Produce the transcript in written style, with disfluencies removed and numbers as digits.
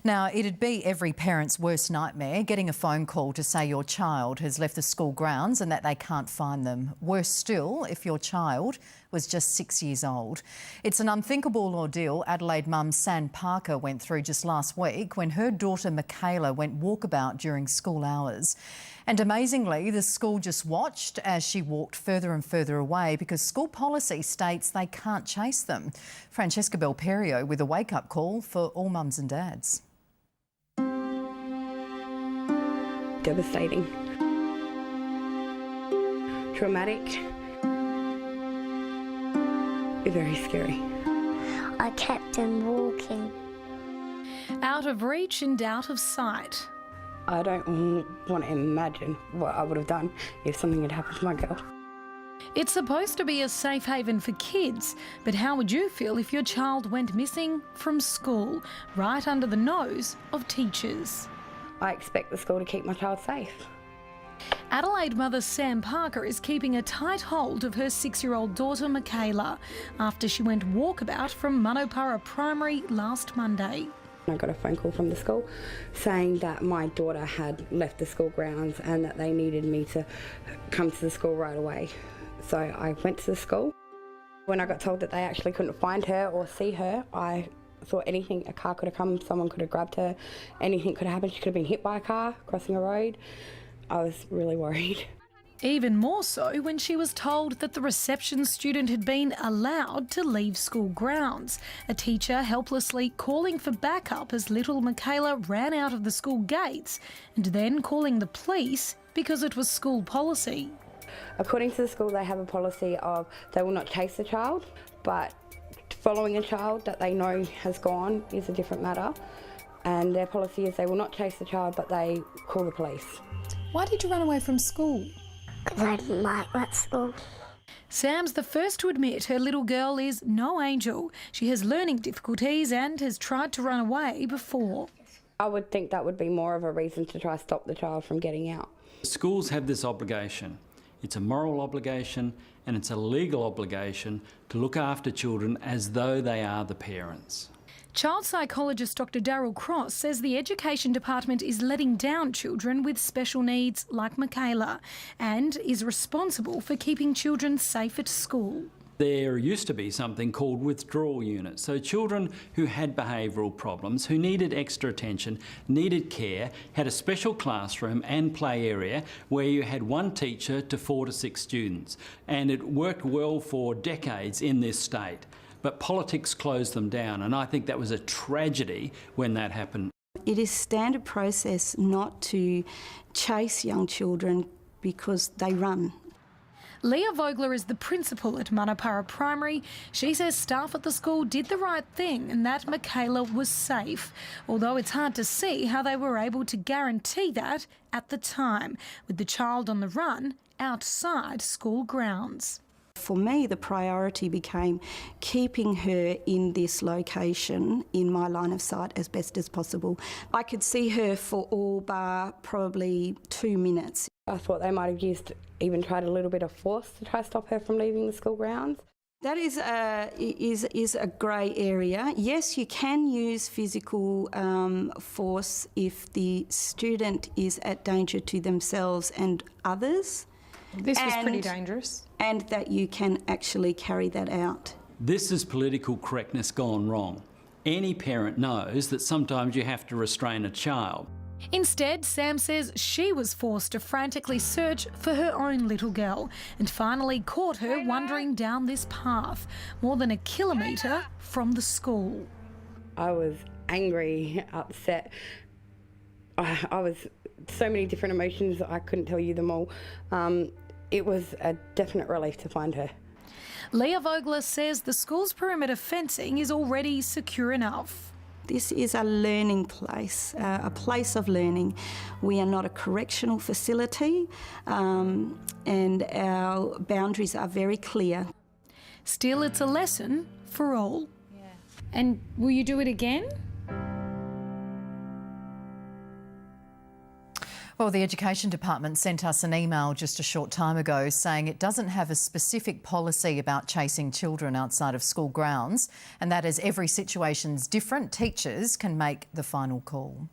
Now, it'd be every parent's worst nightmare getting a phone call to say your child has left the school grounds and that they can't find them. Worse still, if your child was just 6 years old. It's an unthinkable ordeal Adelaide mum Sam Parker went through just last week when her daughter Michaela went walkabout during school hours. And amazingly, the school just watched as she walked further and further away because school policy states they can't chase them. Francesca Belperio with a wake-up call for all mums and dads. Devastating, traumatic, very scary. I kept him walking. Out of reach and out of sight. I don't want to imagine what I would have done if something had happened to my girl. It's supposed to be a safe haven for kids, but how would you feel if your child went missing from school, right under the nose of teachers? I expect the school to keep my child safe. Adelaide mother Sam Parker is keeping a tight hold of her 6-year-old daughter Michaela after she went walkabout from Runaway Primary last Monday. I got a phone call from the school saying that my daughter had left the school grounds and that they needed me to come to the school right away. So I went to the school. When I got told that they actually couldn't find her or see her, I thought anything, a car could have come, someone could have grabbed her, anything could have happened. She could have been hit by a car crossing a road. I was really worried. Even more so when she was told that the reception student had been allowed to leave school grounds. A teacher helplessly calling for backup as little Michaela ran out of the school gates and then calling the police because it was school policy. According to the school, they have a policy of they will not chase the child, but following a child that they know has gone is a different matter. And their policy is they will not chase the child, but they call the police. Why did you run away from school? Because I didn't like that school. Sam's the first to admit her little girl is no angel. She has learning difficulties and has tried to run away before. I would think that would be more of a reason to try to stop the child from getting out. Schools have this obligation. It's a moral obligation and it's a legal obligation to look after children as though they are the parents. Child psychologist Dr. Darryl says the Education Department is letting down children with special needs like Michaela and is responsible for keeping children safe at school. There used to be something called withdrawal units. So children who had behavioural problems, who needed extra attention, needed care, had a special classroom and play area where you had one teacher to 4 to 6 students. And it worked well for decades in this state. But politics closed them down, and I think that was a tragedy when that happened. It is standard process not to chase young children because they run. Leah Vogler is the principal at Runaway Primary. She says staff at the school did the right thing and that Michaela was safe, although it's hard to see how they were able to guarantee that at the time, with the child on the run outside school grounds. For me, the priority became keeping her in this location in my line of sight as best as possible. I could see her for all but probably 2 minutes. I thought they might have even tried a little bit of force to try to stop her from leaving the school grounds. That is a grey area. Yes, you can use physical force if the student is at danger to themselves and others. This was pretty dangerous. And that you can actually carry that out. This is political correctness gone wrong. Any parent knows that sometimes you have to restrain a child. Instead, Sam says she was forced to frantically search for her own little girl and finally caught her wandering down this path, more than 1 kilometre from the school. I was angry, upset. I was so many different emotions that I couldn't tell you them all. It was a definite relief to find her. Leah Vogler says the school's perimeter fencing is already secure enough. This is a learning place, a place of learning. We are not a correctional facility and our boundaries are very clear. Still, it's a lesson for all. Yeah. And will you do it again? Well, the Education Department sent us an email just a short time ago saying it doesn't have a specific policy about chasing children outside of school grounds, and that as every situation's different, teachers can make the final call.